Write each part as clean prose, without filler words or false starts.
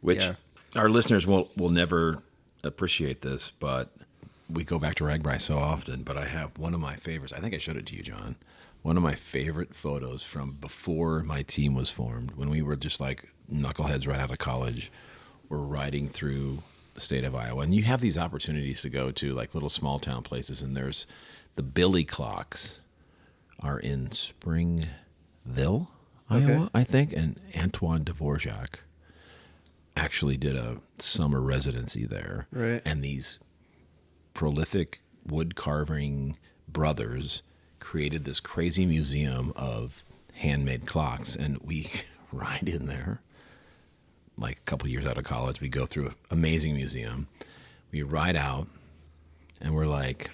which our listeners will never appreciate this, but we go back to Ragbrai so often. But I have one of my favorites. I think I showed it to you, John. One of my favorite photos from before my team was formed, when we were just like knuckleheads right out of college. We're riding through the state of Iowa, and you have these opportunities to go to like little small town places, and there's the Billy Clocks are in Springville, Iowa, I think, and Antoine Dvorak actually did a summer residency there. Right. And these prolific wood carving brothers created this crazy museum of handmade clocks, and we ride in there like a couple years out of college. We go through an amazing museum. We ride out, and we're like,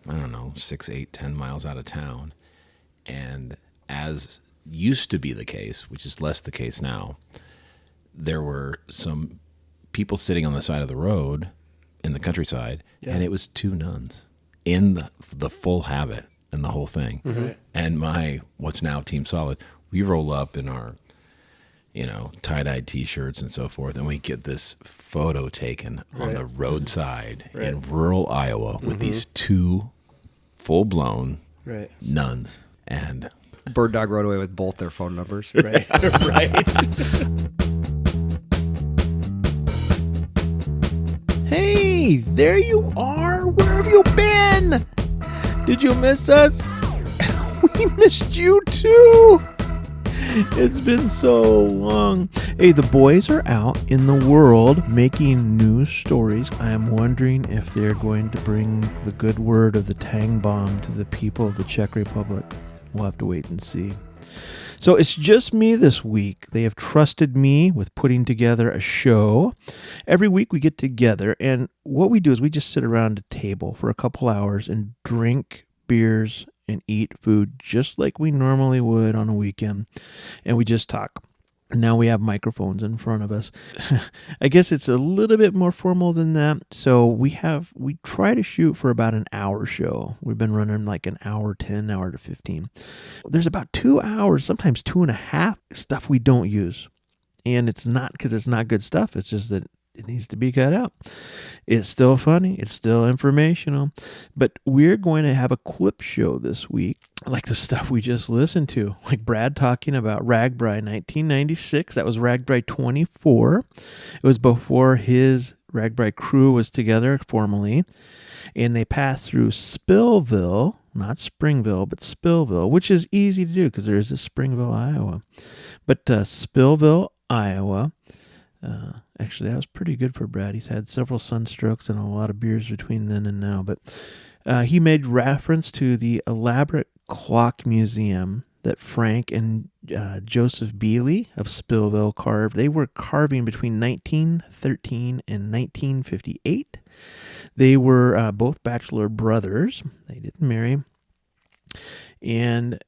I don't know, 6, 8, 10 miles out of town. And as used to be the case, which is less the case now, there were some people sitting on the side of the road in the countryside, and it was 2 nuns in the full habit and the whole thing. Mm-hmm. And my what's now Team Solid, we roll up in our tie-dye T-shirts and so forth, and we get this photo taken on the roadside in rural Iowa with these 2 full-blown nuns. And Bird Dog rode away with both their phone numbers. Right. Hey, there you are. Where have you been? Did you miss us? We missed you too. It's been so long. Hey, the boys are out in the world making news stories. I am wondering if they're going to bring the good word of the Tang bomb to the people of the Czech Republic. We'll have to wait and see. So it's just me this week. They have trusted me with putting together a show. Every week we get together, and what we do is we just sit around a table for a couple hours and drink beers and eat food just like we normally would on a weekend. And we just talk. Now we have microphones in front of us. I guess it's a little bit more formal than that. So we try to shoot for about an hour show. We've been running like an hour 10, hour to 15. There's about 2 hours, sometimes 2.5 stuff we don't use. And it's not because it's not good stuff. It's just that it needs to be cut out. It's still funny. It's still informational. But we're going to have a clip show this week, like the stuff we just listened to, like Brad talking about Ragbrai 1996. That was Ragbrai 24. It was before his Ragbrai crew was together formally. And they passed through Spillville, not Springville, but Spillville, which is easy to do because there is a Springville, Iowa. But Spillville, Iowa. Actually, that was pretty good for Brad. He's had several sunstrokes and a lot of beers between then and now. But he made reference to the elaborate clock museum that Frank and Joseph Bealey of Spillville carved. They were carving between 1913 and 1958. They were both bachelor brothers. They didn't marry. And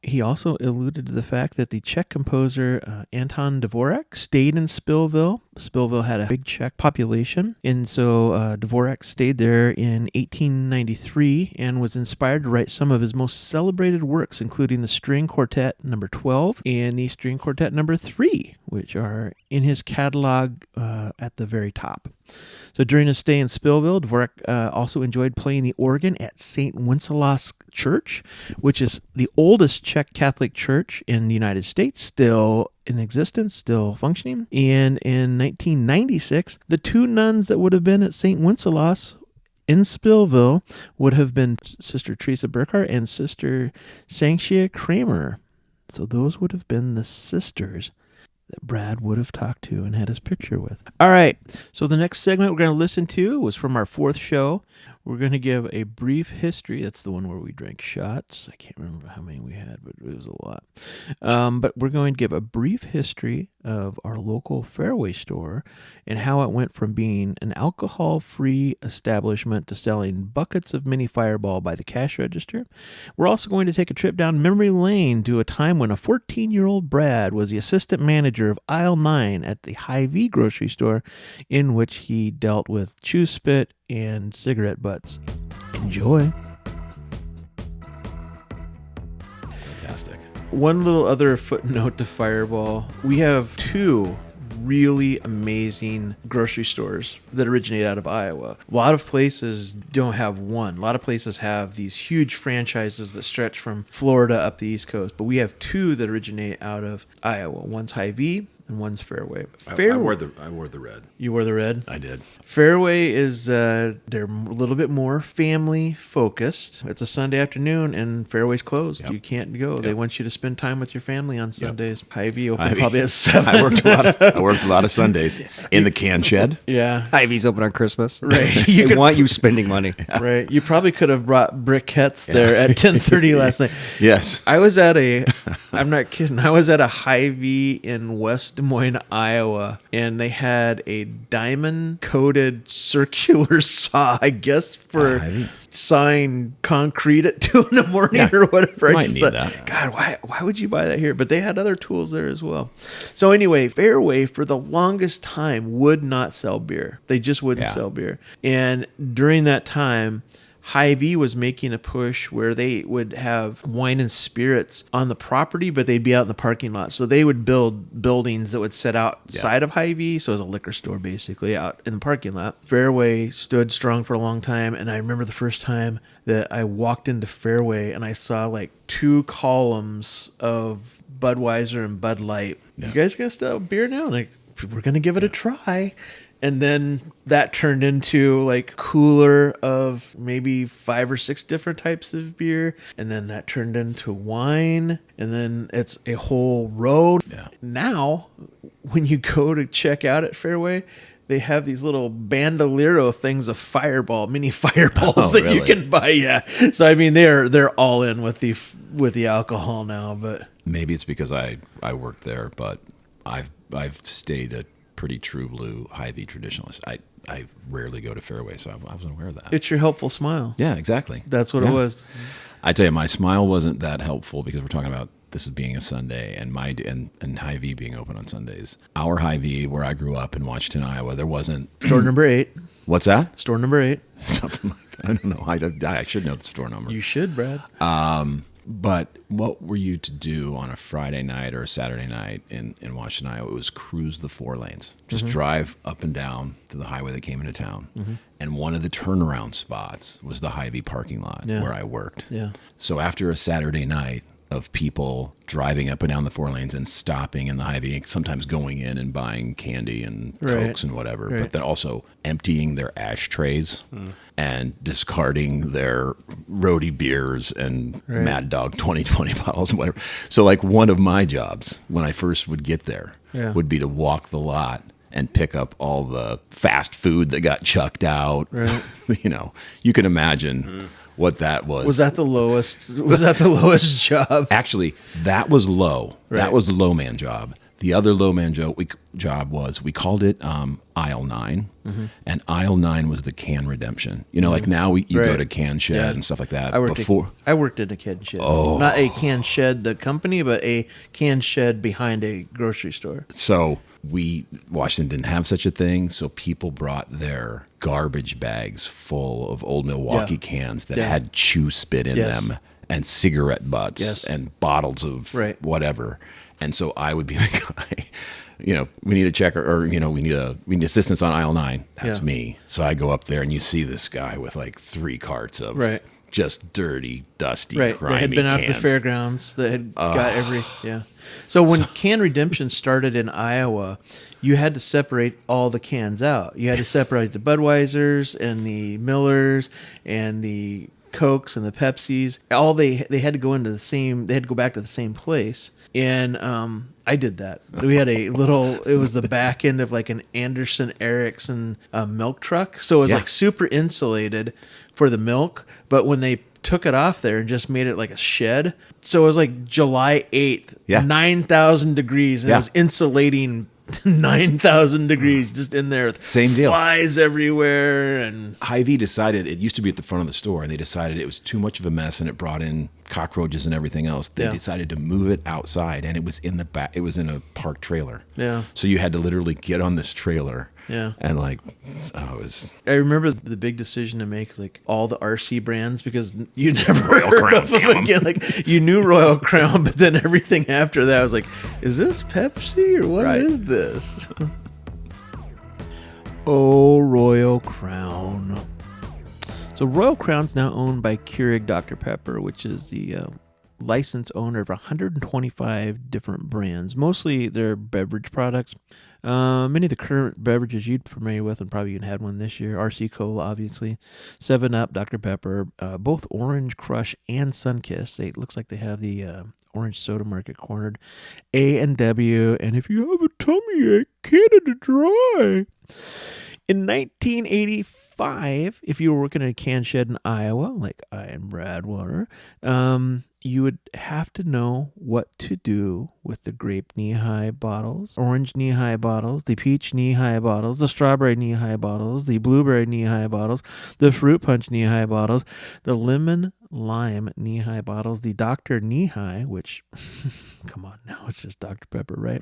he also alluded to the fact that the Czech composer Anton Dvorak stayed in Spillville. Spillville had a big Czech population, and so Dvorak stayed there in 1893 and was inspired to write some of his most celebrated works, including the String Quartet No. 12 and the String Quartet No. 3, which are in his catalog at the very top. So during his stay in Spillville, Dvorak also enjoyed playing the organ at St. Wenceslaus Church, which is the oldest Czech Catholic church in the United States, still in existence, still functioning. And in 1996, the 2 nuns that would have been at St. Wenceslaus in Spillville would have been Sister Teresa Burkhart and Sister Sanctia Kramer. So those would have been the sisters that Brad would have talked to and had his picture with. All right, so the next segment we're going to listen to was from our 4th show. We're going to give a brief history. That's the one where we drank shots. I can't remember how many we had, but it was a lot. But we're going to give a brief history of our local Fairway store and how it went from being an alcohol-free establishment to selling buckets of mini Fireball by the cash register. We're also going to take a trip down memory lane to a time when a 14-year-old Brad was the assistant manager of aisle 9 at the Hy Vee grocery store, in which he dealt with chew spit and cigarette butts. Enjoy. fantastic. One little other footnote to Fireball. We have 2 really amazing grocery stores that originate out of Iowa. A lot of places don't have one. A lot of places have these huge franchises that stretch from Florida up the East Coast, but we have two that originate out of Iowa. One's Hy Vee and one's Fairway. I wore the red. You wore the red? I did. Fairway is, they're a little bit more family focused. It's a Sunday afternoon and Fairway's closed. Yep. You can't go. Yep. They want you to spend time with your family on Sundays. Yep. Hy Vee open Hy Vee. probably at 7. I worked a lot of Sundays in the can shed. Yeah. Hy Vee's open on Christmas. Right. They want you spending money. Right. You probably could have brought briquettes there at 10:30 last night. Yes. I was at I'm not kidding. I was at a Hy Vee in West Des Moines, Iowa, and they had a diamond coated circular saw, I guess, for Hy Vee. sawing concrete at 2 a.m. Yeah. or whatever. I Might just need thought, that. God, why would you buy that here? But they had other tools there as well. So anyway, Fairway for the longest time would not sell beer. They just wouldn't Yeah. sell beer. And during that time, Hy Vee was making a push where they would have wine and spirits on the property, but they'd be out in the parking lot. So they would build buildings that would sit outside of Hy Vee. So it was a liquor store basically out in the parking lot. Fairway stood strong for a long time. And I remember the first time that I walked into Fairway and I saw like 2 columns of Budweiser and Bud Light. Yeah. You guys gonna sell beer now? Like, we're gonna give it a try. And then that turned into like cooler of maybe 5 or 6 different types of beer. And then that turned into wine. And then it's a whole road. Yeah. Now, when you go to check out at Fairway, they have these little bandolero things of mini fireballs that you really? can buy. Yeah. So I mean, they're all in with the alcohol now. But Maybe it's because I worked there, but I've stayed a pretty true blue Hy Vee traditionalist. I rarely go to Fairway, so I wasn't aware of that. it's your helpful smile. Yeah, exactly. That's what Yeah. it was. I tell you, my smile wasn't that helpful because we're talking about this as being a Sunday and and Hy Vee being open on Sundays. Our Hy Vee, where I grew up in Washington, Iowa, there wasn't. Store number 8. What's that? Store number 8. Something like that. I don't know. I should know the store number. You should, Brad. But what were you to do on a Friday night or a Saturday night in Washington, Iowa? It was cruise the 4 lanes. Just drive up and down to the highway that came into town. And one of the turnaround spots was the Hy Vee parking lot where I worked. Yeah. So after a Saturday night of people driving up and down the 4 lanes and stopping in the Hy Vee, sometimes going in and buying candy and Cokes and whatever, but then also emptying their ashtrays and discarding their roadie beers and Mad Dog 2020 bottles and whatever. So like one of my jobs when I first would get there would be to walk the lot and pick up all the fast food that got chucked out. Right. You know, you can imagine what that was. Was that the lowest? Was that the lowest job? Actually, that was low. Right. That was the low man job. The other low man job was, we called it aisle 9, and aisle 9 was the can redemption. You know, like now you go Right. to Can Shed and stuff like that. I worked in a can shed. Oh. Not a can shed, the company, but a can shed behind a grocery store. So Washington didn't have such a thing, so people brought their garbage bags full of old Milwaukee cans that had chew spit in them and cigarette butts and bottles of whatever. And so I would be the guy, you know, we need a checker, or, you know, we need assistance on aisle 9. That's me. So I go up there and you see this guy with like 3 carts of just dirty, dusty, grimy They had been out to the cans. fairgrounds. That had got So when can redemption started in Iowa, you had to separate all the cans out. You had to separate the Budweisers and the Millers and the Cokes and the Pepsis. All they had to go into the same. They had to go back to the same place. And I did that. We had a little. It was the back end of like an Anderson Erickson milk truck. So it was like super insulated for the milk. But when they took it off there and just made it like a shed, so it was like July 8th, 9,000 degrees, and it was insulating 9,000 degrees just in there. Same deal. Flies everywhere. And Hy Vee decided, it used to be at the front of the store, and they decided it was too much of a mess, and it brought in cockroaches and everything else. They decided to move it outside, and it was in the back. It was in a park trailer. Yeah. So you had to literally get on this trailer. Yeah. And like, it was. I remember the big decision to make, like, all the RC brands, because you never heard of them again. Like, you knew Royal Crown, but then everything after that was like, is this Pepsi or what is this? Oh, Royal Crown. So Royal Crown's now owned by Keurig Dr. Pepper, which is the licensed owner of 125 different brands. Mostly they're beverage products. Many of the current beverages you'd be familiar with, and probably even had one this year. RC Cola, obviously. 7-Up, Dr. Pepper, both Orange Crush and Sunkist. It looks like they have the orange soda market cornered. A&W, and if you have a tummy ache, Canada Dry. In 1985, if you were working at a can shed in Iowa, like I am Bradwater, you would have to know what to do with the grape knee-high bottles, orange knee-high bottles, the peach knee-high bottles, the strawberry knee-high bottles, the blueberry knee-high bottles, the fruit punch knee-high bottles, the lemon lime knee-high bottles, the Dr. Knee-High, which, come on now, it's just Dr. Pepper, right?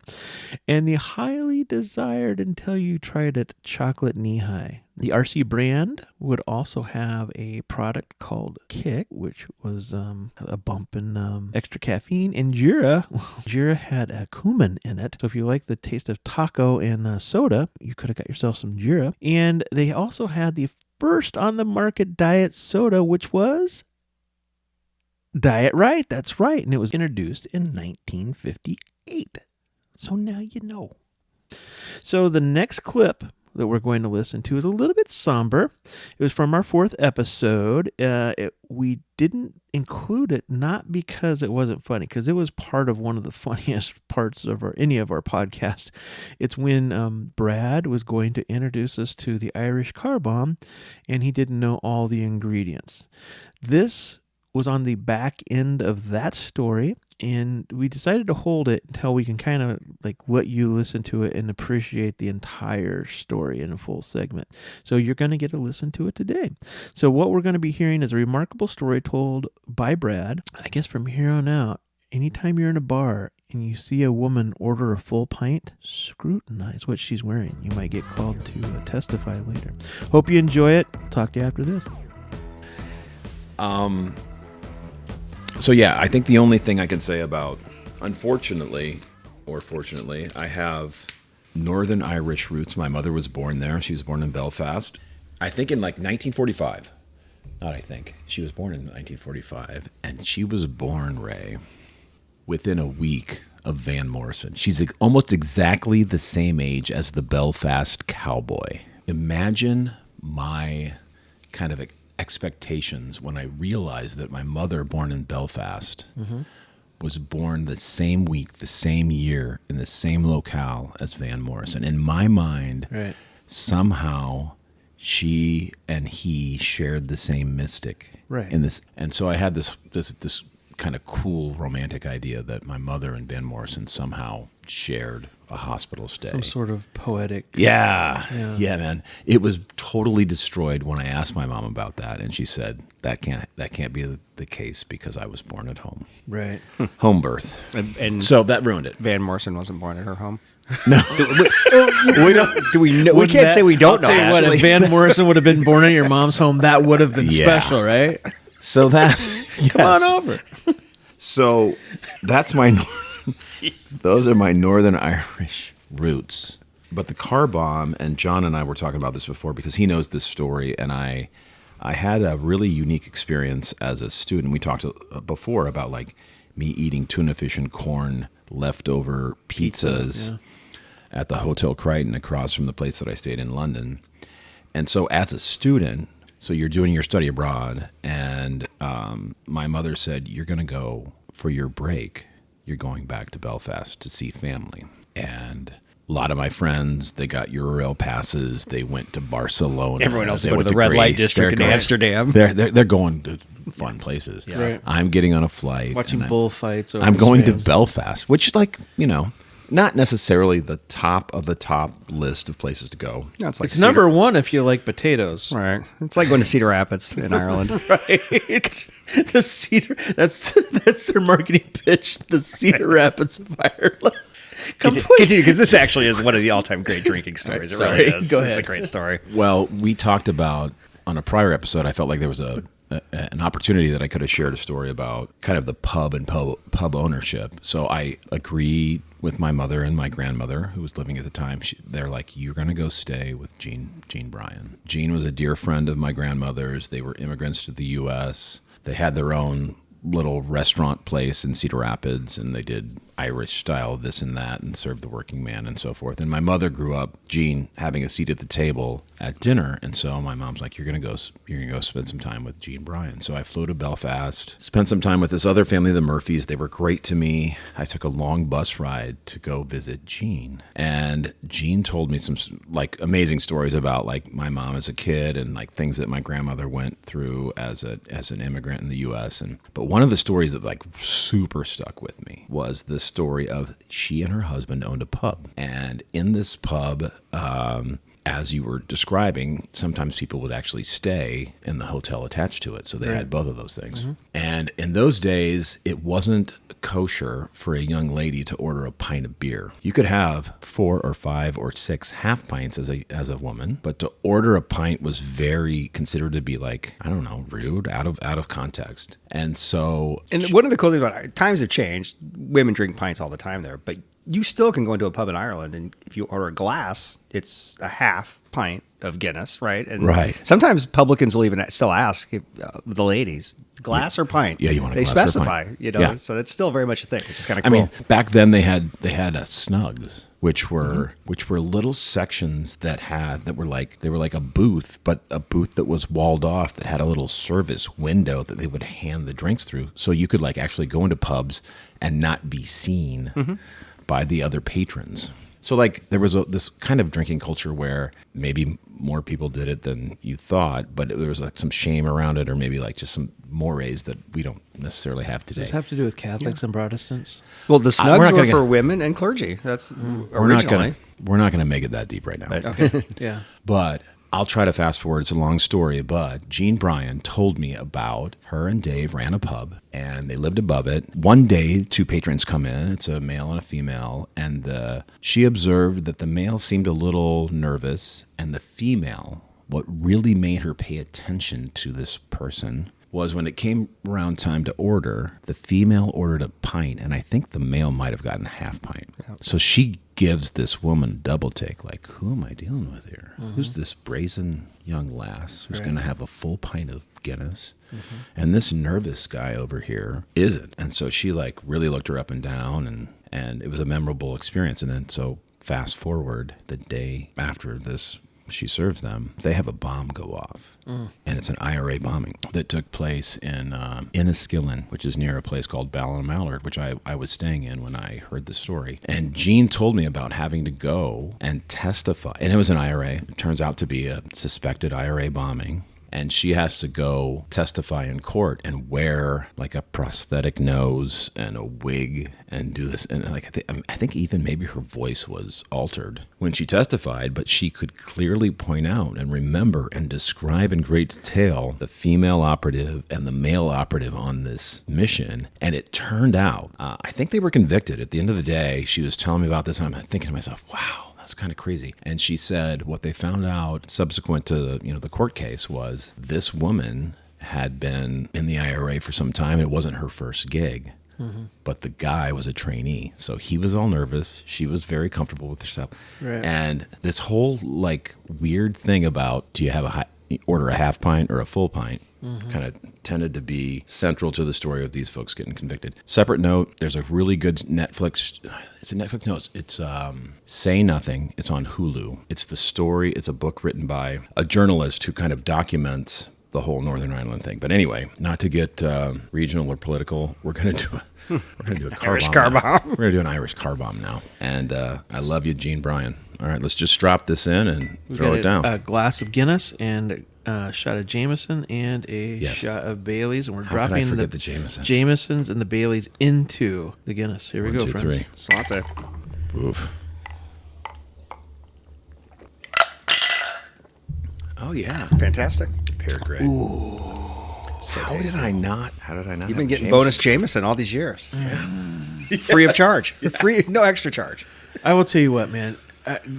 And the highly desired, until you tried it, chocolate knee-high. The RC brand would also have a product called Kick, which was a bump in extra caffeine. And Jira had a cumin in it. So if you like the taste of taco and soda, you could have got yourself some Jira. And they also had the first on the market diet soda, which was Diet Right. That's right. And it was introduced in 1958. So now you know. So the next clip that we're going to listen to is a little bit somber. It was from our 4th episode. We didn't include it, not because it wasn't funny, because it was part of one of the funniest parts of any of our podcast. It's when Brad was going to introduce us to the Irish car bomb, and he didn't know all the ingredients. This was on the back end of that story, and we decided to hold it until we can kind of like let you listen to it and appreciate the entire story in a full segment. So you're going to get to listen to it today. So what we're going to be hearing is a remarkable story told by Brad. I guess from here on out, anytime you're in a bar and you see a woman order a full pint, scrutinize what she's wearing. You might get called to testify later. Hope you enjoy it. Talk to you after this. So yeah, I think the only thing I can say about, unfortunately or fortunately, I have Northern Irish roots. My mother was born there. She was born in Belfast. I think in like 1945. Not I think. She was born in 1945. And she was born, Ray, within a week of Van Morrison. She's almost exactly the same age as the Belfast Cowboy. Imagine my kind of expectations when I realized that my mother, born in Belfast, was born the same week, the same year, in the same locale as Van Morrison. In my mind, somehow she and he shared the same mystic. In this, and so I had this kind of cool romantic idea that my mother and Van Morrison somehow shared a hospital stay. Some sort of poetic. Yeah, man. It was totally destroyed when I asked my mom about that, and she said that can't be the case because I was born at home. Right. Home birth. And so that ruined it. Van Morrison wasn't born at her home. No. We don't. Do we know? We can't say we don't know. I'll tell you what, if Van Morrison would have been born at your mom's home, that would have been special, right? So that come on over. So that's my those are my Northern Irish roots. But the car bomb, and John and I were talking about this before because he knows this story, and I had a really unique experience as a student. We talked before about like me eating tuna fish and corn leftover pizzas at the Hotel Crichton across from the place that I stayed in London. And so as a student, so you're doing your study abroad, and my mother said, you're going to go for your break. You're going back to Belfast to see family. And a lot of my friends, they got Eurail passes. They went to Barcelona. Everyone else went to the red light district in Amsterdam. They're going to fun places. Right. I'm getting on a flight. Watching bullfights. I'm going to Belfast, which, like, you know, not necessarily the top of the top list of places to go. No, it's like It's number one if you like potatoes. Right. It's like going to Cedar Rapids in Ireland. Right. The Cedar. That's their marketing pitch. The Cedar Rapids of Ireland. Continue, because this actually is one of the all-time great drinking stories. It really Sorry. is. Go It's ahead. a great story. Well, we talked about on a prior episode. I felt like there was an opportunity that I could have shared a story about kind of the pub and pub ownership. So I agreed with my mother and my grandmother, who was living at the time. They're like, "You're going to go stay with Jean Bryan." Jean was a dear friend of my grandmother's. They were immigrants to the U.S. They had their own little restaurant place in Cedar Rapids, and they did Irish style this and that and served the working man and so forth. And my mother grew up, Jean, having a seat at the table at dinner. And so my mom's like, you're gonna go spend some time with Jean Bryan. So I flew to Belfast, spent some time with this other family, the Murphys. They were great to me. I took a long bus ride to go visit Jean. And Jean told me some like amazing stories about like my mom as a kid and like things that my grandmother went through as an immigrant in the US. But one of the stories that like super stuck with me was this story of she and her husband owned a pub. And in this pub, as you were describing, sometimes people would actually stay in the hotel attached to it. So they had both of those things. Mm-hmm. And in those days, it wasn't kosher for a young lady to order a pint of beer. You could have 4 or 5 or 6 half pints as a woman, but to order a pint was very considered to be like, I don't know, rude, out of context. And so... And one of the cool things about it, times have changed. Women drink pints all the time there, but you still can go into a pub in Ireland, and if you order a glass, it's a half pint of Guinness, right? And right. Sometimes publicans will even still ask if, the ladies, glass or pint. Yeah, you want a they glass or a specify, pint. you know. Yeah. So it's still very much a thing, which is kind of cool. I mean, back then they had Snugs, which were little sections that were like a booth, but a booth that was walled off that had a little service window that they would hand the drinks through, so you could like actually go into pubs and not be seen by the other patrons. So like there was this kind of drinking culture where maybe more people did it than you thought, but there was like some shame around it, or maybe like just some mores that we don't necessarily have today. Does this have to do with Catholics and Protestants? Well, the we're Snugs not were gonna for women and clergy. That's originally. We're not gonna make it that deep right now. Okay. Yeah. But I'll try to fast forward. It's a long story, but Jean Bryan told me about her and Dave ran a pub, and they lived above it. One day, 2 patrons come in. It's a male and a female, and she observed that the male seemed a little nervous, and the female, what really made her pay attention to this person was when it came around time to order, the female ordered a pint, and I think the male might have gotten a half pint. Yeah. So she gives this woman a double take, like, who am I dealing with here? Who's this brazen young lass who's going to have a full pint of Guinness? And this nervous guy over here isn't. And so she like really looked her up and down, and it was a memorable experience. And then so fast forward, the day after this, she serves them, they have a bomb go off. And it's an IRA bombing that took place in Enniskillen, which is near a place called Ballymallard, which I was staying in when I heard the story. And Jean told me about having to go and testify. And it was an IRA. It turns out to be a suspected IRA bombing. And she has to go testify in court and wear like a prosthetic nose and a wig and do this. And like I think even maybe her voice was altered when she testified, but she could clearly point out and remember and describe in great detail the female operative and the male operative on this mission. And it turned out, I think they were convicted. At the end of the day, she was telling me about this, and I'm thinking to myself, wow. That's kind of crazy. And she said what they found out subsequent to the court case was this woman had been in the IRA for some time. It wasn't her first gig, but the guy was a trainee. So he was all nervous. She was very comfortable with herself. Right. And this whole like weird thing about do you have order a half pint or a full pint kind of tended to be central to the story of these folks getting convicted. Separate note, there's a really good Netflix, it's a Netflix, no, it's Say Nothing. It's on Hulu. It's the story, it's a book written by a journalist who kind of documents the whole Northern Ireland thing. But anyway, not to get regional or political, we're going to do a car Irish bomb. car bomb. We're going to do an Irish car bomb now. And I love you, Jean Bryan. All right, let's just drop this in and throw it down. A glass of Guinness and a shot of Jameson and a shot of Bailey's, and we're dropping the Jameson? Jamesons and the Baileys into the Guinness. Here we 1, go, 2, friends. 3. Slate. Oof. Oh yeah, Fantastic. pear gray. So How tasty. did I not? How did I not? You've have been getting Jameson? bonus Jameson all these years. Free of charge. Free, no extra charge. I will tell you what, man.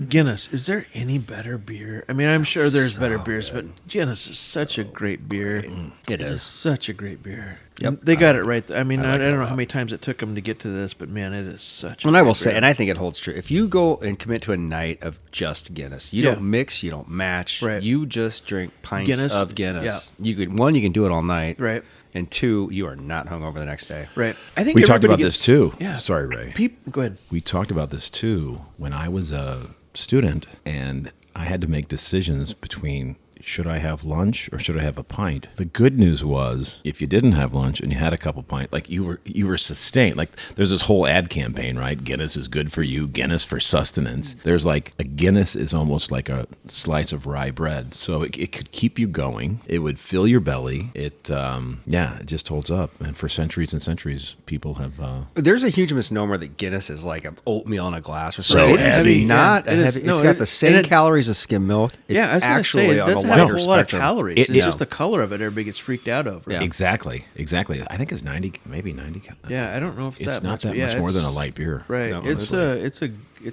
Guinness, is there any better beer? I mean, I'm sure there's better beers, but Guinness is such a great beer. It It is is. such a great beer. Yep. They got it right. I mean, I like I it a don't know lot. how many times it took them to get to this, but man, it is such a And I will great say, beer. and I think it holds true. If you go and commit to a night of just Guinness, you Yeah. don't mix, you don't match. Right. You just drink pints Guinness, of Guinness. You can do it all night. Right. And two, you are not hungover the next day. Right. I think We talked everybody about gets- this too. Yeah. Sorry, Ray. Go ahead. We talked about this too when I was a student and I had to make decisions between should I have lunch or should I have a pint? The good news was if you didn't have lunch and you had a couple pints, like you were sustained. Like there's this whole ad campaign, right? Guinness is good for you, Guinness for sustenance. There's like a Guinness is almost like a slice of rye bread. So it could keep you going. It would fill your belly. It just holds up. And for centuries and centuries, people have There's a huge misnomer that Guinness is like an oatmeal in a glass or So something. It is heavy. not Yeah, a it is. heavy. No, It's got it- the same and it- calories as skim milk. It's Yeah, I was going to actually say, it on a doesn't have a lighter whole lot of spectrum. calories. It- It's no. just the color of it everybody gets freaked out over. Yeah. exactly. I think it's 90, maybe 90. Yeah, I don't know if It's that not much, that but yeah, much more than a it's- light beer. Right. No, it's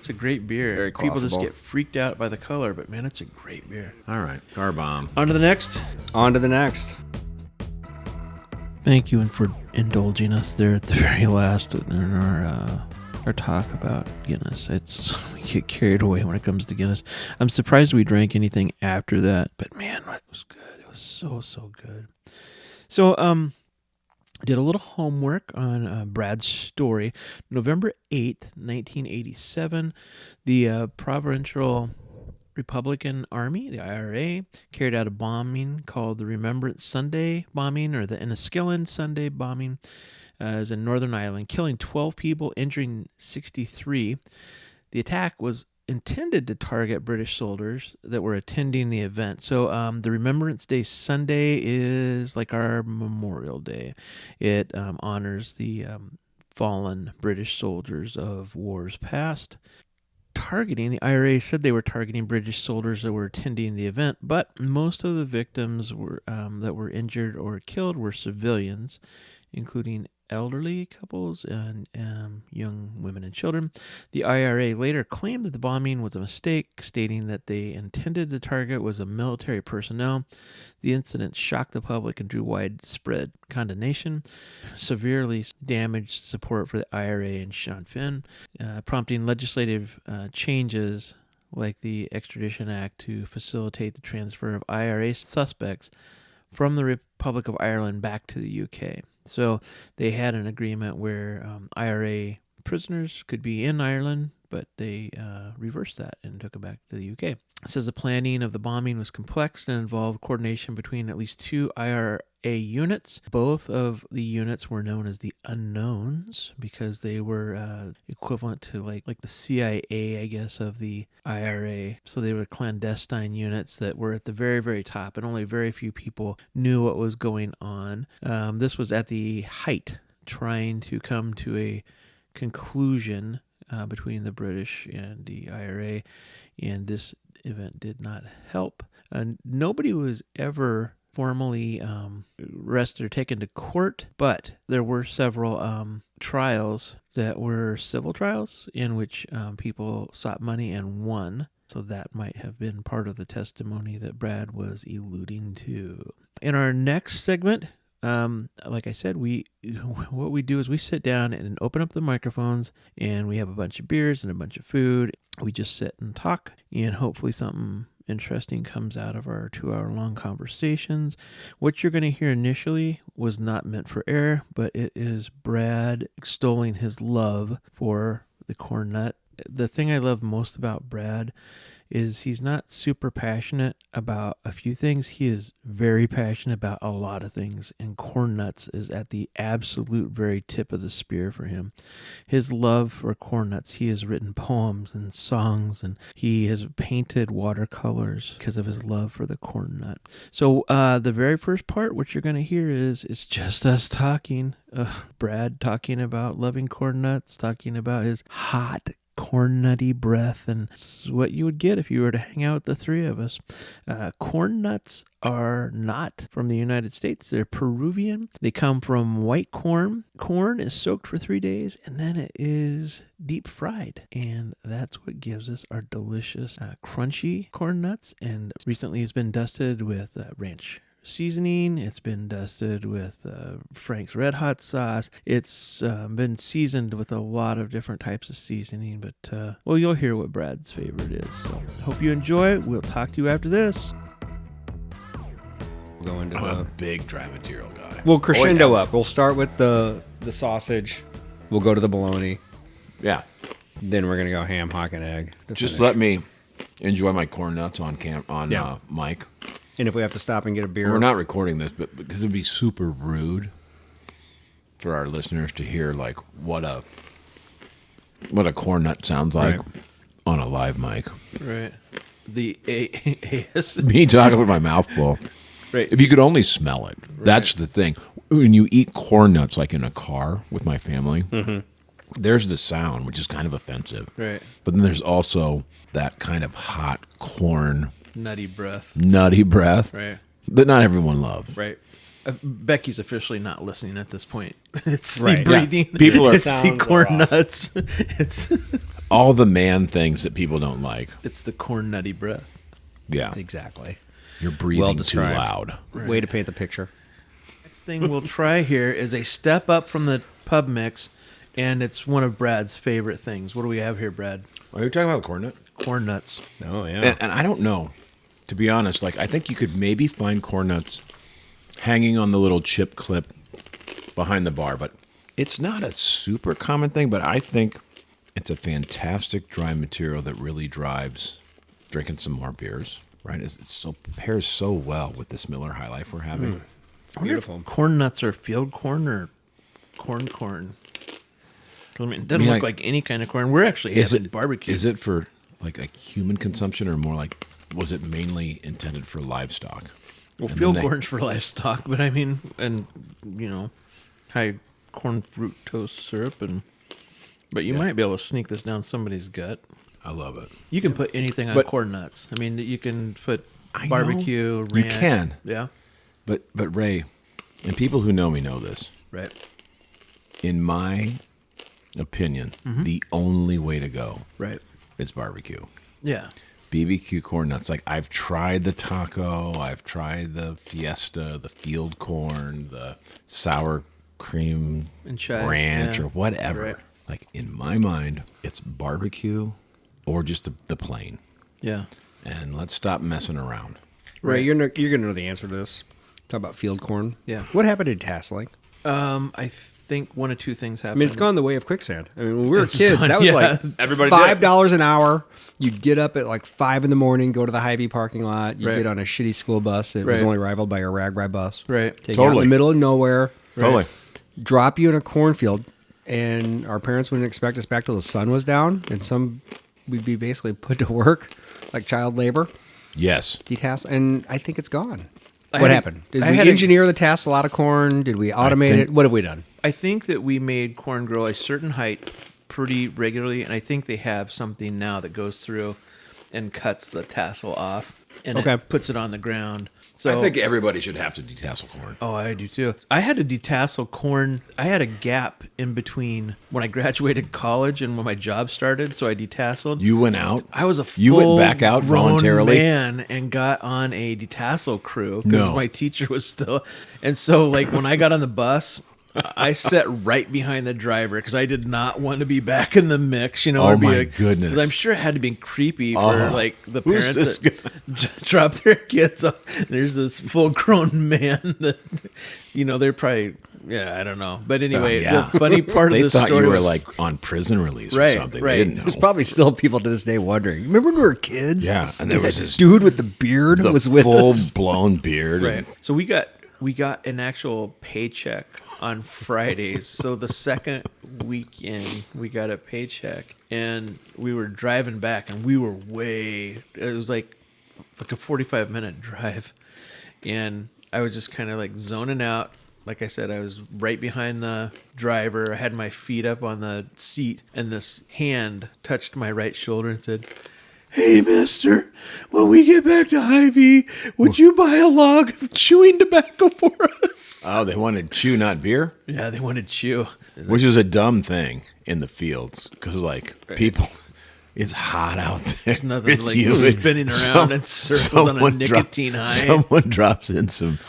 a great beer. Very People just quaffable. get freaked out by the color, but man, it's a great beer. All right, car bomb. On to the next. On to the next. Thank you for indulging us there at the very last in our talk about Guinness. We get carried away when it comes to Guinness. I'm surprised we drank anything after that, but man, it was good. It was so good. So, did a little homework on Brad's story. November 8th, 1987, the Provincial Republican Army, the IRA, carried out a bombing called the Remembrance Sunday bombing, or the Enniskillen Sunday bombing, as in Northern Ireland, killing 12 people, injuring 63. The attack was intended to target British soldiers that were attending the event. So the Remembrance Day Sunday is like our Memorial Day. It honors the fallen British soldiers of wars past. The IRA said they were targeting British soldiers that were attending the event, but most of the victims were that were injured or killed were civilians, including elderly couples and young women and children. The IRA later claimed that the bombing was a mistake, stating that they intended the target was a military personnel. The incident shocked the public and drew widespread condemnation, severely damaged support for the IRA and Sinn Féin, prompting legislative changes like the Extradition Act to facilitate the transfer of IRA suspects from the Republic of Ireland back to the UK. So they had an agreement where IRA prisoners could be in Ireland, but they reversed that and took them back to the UK. It says the planning of the bombing was complex and involved coordination between at least two IRA units. Both of the units were known as the Unknowns because they were equivalent to like the CIA, I guess, of the IRA. So they were clandestine units that were at the very, very top, and only very few people knew what was going on. This was at the height, trying to come to a conclusion between the British and the IRA, and this event did not help. Nobody was ever formally arrested or taken to court, but there were several trials that were civil trials in which people sought money and won. So that might have been part of the testimony that Brad was alluding to. In our next segment, like I said, what we do is we sit down and open up the microphones, and we have a bunch of beers and a bunch of food. We just sit and talk, and hopefully something interesting comes out of our 2-hour-long conversations. What you're going to hear initially was not meant for air, but it is Brad extolling his love for the cornet. The thing I love most about Brad is he's not super passionate about a few things. He is very passionate about a lot of things, and corn nuts is at the absolute very tip of the spear for him. His love for corn nuts, he has written poems and songs, and he has painted watercolors because of his love for the corn nut. So the very first part, what you're going to hear is it's just us talking. Brad talking about loving corn nuts, talking about his hot corn nutty breath, and it's what you would get if you were to hang out with the three of us. Corn nuts are not from the United States. They're Peruvian. They come from white corn. Corn is soaked for 3 days, and then it is deep fried, and that's what gives us our delicious crunchy corn nuts. And recently it's been dusted with ranch seasoning. It's been dusted with Frank's Red Hot sauce. It's been seasoned with a lot of different types of seasoning, but well, you'll hear what Brad's favorite is. So hope you enjoy. We'll talk to you after this. We'll go into I'm a big dry material guy. We'll crescendo up. We'll start with the sausage. We'll go to the bologna. Yeah. Then we're gonna go ham, hock, and egg. Just let me enjoy my corn nuts on mic. And if we have to stop and get a beer, We're not recording this, but because it'd be super rude for our listeners to hear like what a corn nut sounds like on a live mic. Right. The AS. Me talking with my mouth full. Right. If you could only smell it, that's the thing. When you eat corn nuts, like in a car with my family, there's the sound, which is kind of offensive. Right. But then there's also that kind of hot corn Nutty breath. Right. That not everyone loves. Right. Becky's officially not listening at this point. It's the Right. breathing. Yeah. People are- It's the Sounds corn are off. nuts. It's All the man things that people don't like. it's the corn nutty breath. Yeah. exactly. You're breathing Well too described. loud. Way to paint the picture. Next thing we'll try here is a step up from the pub mix, and it's one of Brad's favorite things. What do we have here, Brad? Are you talking about the corn nut? Corn nuts. Oh yeah. And I don't know. To be honest, like I think you could maybe find corn nuts hanging on the little chip clip behind the bar, but it's not a super common thing. But I think it's a fantastic dry material that really drives drinking some more beers. Right? It's so pairs so well with this Miller High Life we're having. I wonder if corn nuts are field corn or corn. I mean, it doesn't look like any kind of corn. We're actually having barbecue. Is it for like a human consumption or more like was it mainly intended for livestock? Well, And field then they- corn's for livestock, but I mean, and high corn fructose syrup, but you might be able to sneak this down somebody's gut. I love it. You can put anything on But- corn nuts. I mean, you can put I barbecue, know. You ranch. can. Yeah. But Ray, and people who know me know this. Right. In my opinion, the only way to go Right. is barbecue. Yeah. BBQ corn nuts. Like I've tried the taco, I've tried the fiesta, the field corn, the sour cream And chive, ranch yeah. or whatever. Right. Like in my mind, it's barbecue or just the plain. Yeah. And let's stop messing around. Right. You're gonna know the answer to this. Talk about field corn. Yeah. What happened in tasseling? I think one of two things I happened. mean, it's gone the way of quicksand. I mean, when we were It's kids, gone, that was yeah. like Everybody did it. $5 an hour. You'd get up at like 5 a.m, go to the Hy Vee parking lot. You'd Right. get on a shitty school bus. It was Right. only rivaled by a Ragbrai bus. Right. Take you out in Totally. the middle of nowhere. Totally. Drop you in a cornfield, and our parents wouldn't expect us back till the sun was down, and we'd be basically put to work like child labor. Yes. Detassel, and I think it's gone. I What had a- happened? Did I we had a- engineer the tassel out of corn? Did we automate think- it? What have we done? I think that we made corn grow a certain height pretty regularly, and I think they have something now that goes through and cuts the tassel off and Okay. it puts it on the ground. So I think everybody should have to detassel corn. Oh, I do too. I had to detassel corn. I had a gap in between when I graduated college and when my job started, so I detasseled. You went out? I was a You went back out full-grown voluntarily? man and got on a detassel crew because No. my teacher was still. And so, like when I got on the bus, I sat right behind the driver because I did not want to be back in the mix. Oh, or be my like, goodness. 'cause I'm sure it had to be creepy for Oh, like the who's parents this that drop their kids off. There's this full-grown man that they're probably. Yeah, I don't know. But anyway, Yeah. the funny part They of the thought story you were was, like on prison release Right, or something. right. They didn't know. There's probably still people to this day wondering. Remember when we were kids? Yeah, and there was this dude with the beard the was with full us. blown beard. Right. and- So we got an actual paycheck on Fridays. So the second weekend we got a paycheck, and we were driving back, and we were it was like a 45-minute drive, and I was just kind of like zoning out, like I said, I was right behind the driver. I had my feet up on the seat, and this hand touched my right shoulder and said, "Hey, mister, when we get back to Hy Vee, would you buy a log of chewing tobacco for us?" Oh, they wanted chew, not beer? Yeah, they wanted chew. Which is a dumb thing in the fields because, like, people, it's hot out there. There's nothing It's like humid. spinning around in circles on a nicotine high. Someone drops in some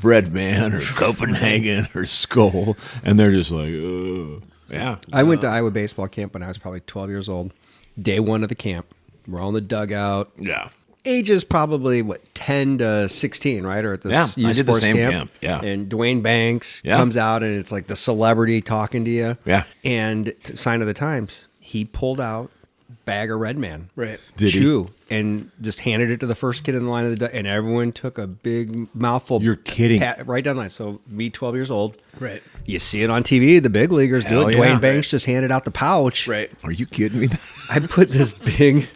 Red Man or Copenhagen or Skull, and they're just like, ugh. Yeah. I went to Iowa baseball camp when I was probably 12 years old. Day one of the camp. We're all in the dugout. Yeah. Ages probably, 10 to 16, right? Or at the youth I did the sports same camp. Yeah. And Dwayne Banks Yeah. comes out, and it's like the celebrity talking to you. Yeah. And sign of the times, he pulled out bag of Red Man. Right. Did he? Chew. And just handed it to the first kid in the line of the and everyone took a big mouthful. You're kidding. Right down the line. So me, 12 years old. Right. You see it on TV. The big leaguers do Hell it. yeah. Dwayne Banks just handed out the pouch. Right. Are you kidding me? I put this big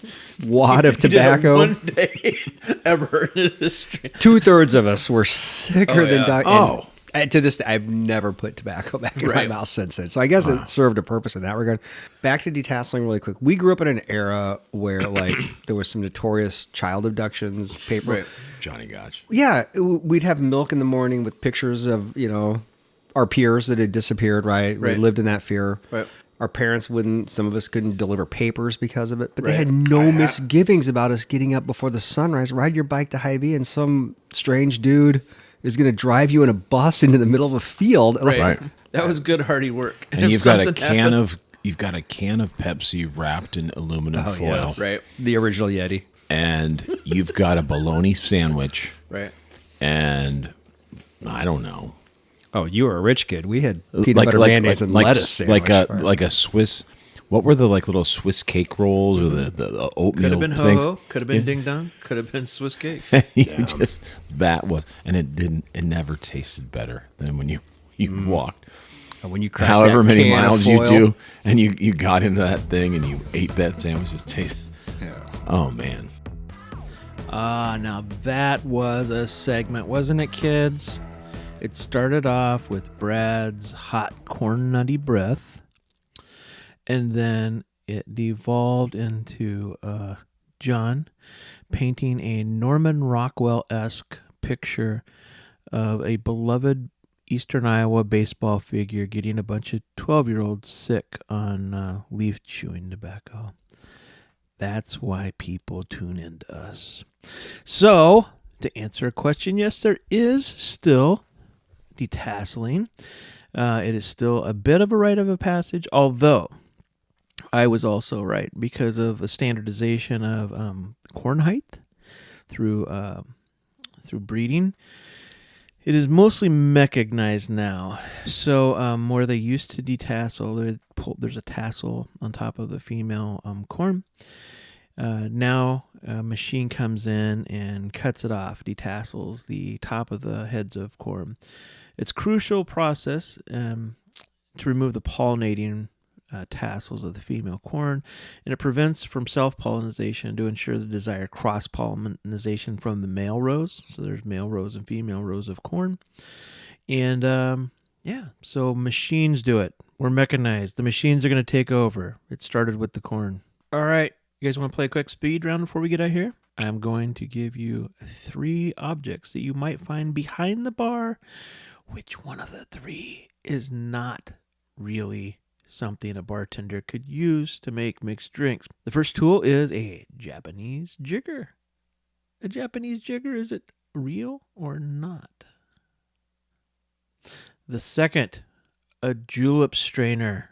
wad of You did it tobacco. one day ever in history. 2/3 of us were sicker than yeah. dog. Oh. And to this day, I've never put tobacco back in my Right. mouth since then. So I guess it served a purpose in that regard. Back to detasseling really quick. We grew up in an era where like there was some notorious child abductions, paper. Right. Johnny Gotch. Yeah, we'd have milk in the morning with pictures of, our peers that had disappeared, right? We Right. lived in that fear. Right. Our parents some of us couldn't deliver papers because of it, but they Right. had no misgivings about us getting up before the sunrise, ride your bike to Hy Vee, and some strange dude is going to drive you in a bus into the middle of a field. Right. That was good, hardy work. And If you've got a something can happened- of Pepsi wrapped in aluminum foil. yes. Right. The original Yeti. And you've got a bologna sandwich Right. and I don't know. Oh, you were a rich kid. We had peanut butter mayonnaise and lettuce sandwich. like a Swiss. What were the little Swiss cake rolls or the oatmeal Could have been things? ho-ho. Could have been ding dong. Could have been Swiss cakes. And it never tasted better than when you walked. When you cracked However that many can of miles you foil. do, and you got into that thing and you ate that sandwich, it tasted. Yeah. Oh man. Now that was a segment, wasn't it, kids? It started off with Brad's hot corn nutty breath, and then it devolved into John painting a Norman Rockwell-esque picture of a beloved Eastern Iowa baseball figure getting a bunch of 12-year-olds sick on leaf chewing tobacco. That's why people tune into us. So, to answer a question, yes, there is still detasseling. It is still a bit of a rite of a passage, although I was also right because of a standardization of corn height through breeding. It is mostly mechanized now. So where they used to detassel, there's a tassel on top of the female corn. Now a machine comes in and cuts it off, detassels the top of the heads of corn. It's a crucial process to remove the pollinating tassels of the female corn, and it prevents from self-pollination to ensure the desired cross-pollination from the male rows. So there's male rows and female rows of corn. And so machines do it. We're mechanized. The machines are going to take over. It started with the corn. All right. You guys want to play a quick speed round before we get out here? I'm going to give you 3 objects that you might find behind the bar. Which one of the 3 is not really something a bartender could use to make mixed drinks? The first tool is a Japanese jigger. A Japanese jigger, is it real or not? The second, a julep strainer.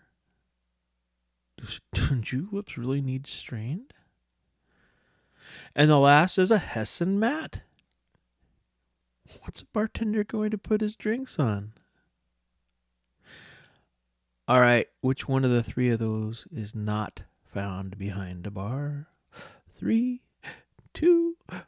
Do juleps really need strained? And the last is a Hessen mat. What's a bartender going to put his drinks on? All right, which one of the 3 of those is not found behind a bar? 3, 2, 1.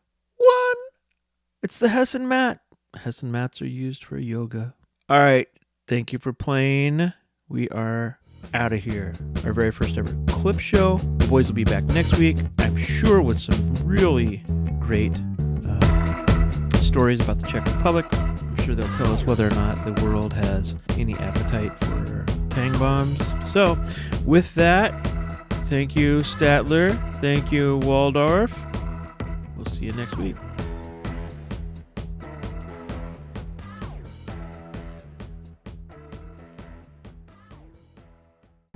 It's the Hessen mat. Hessen mats are used for yoga. All right, thank you for playing. We are out of here. Our very first ever clip show. The boys will be back next week, I'm sure, with some really great stories about the Czech Republic. I'm sure sure they'll tell us whether or not the world has any appetite for tang bombs. So, with that, thank you, Statler. Thank you, Waldorf. We'll see you next week.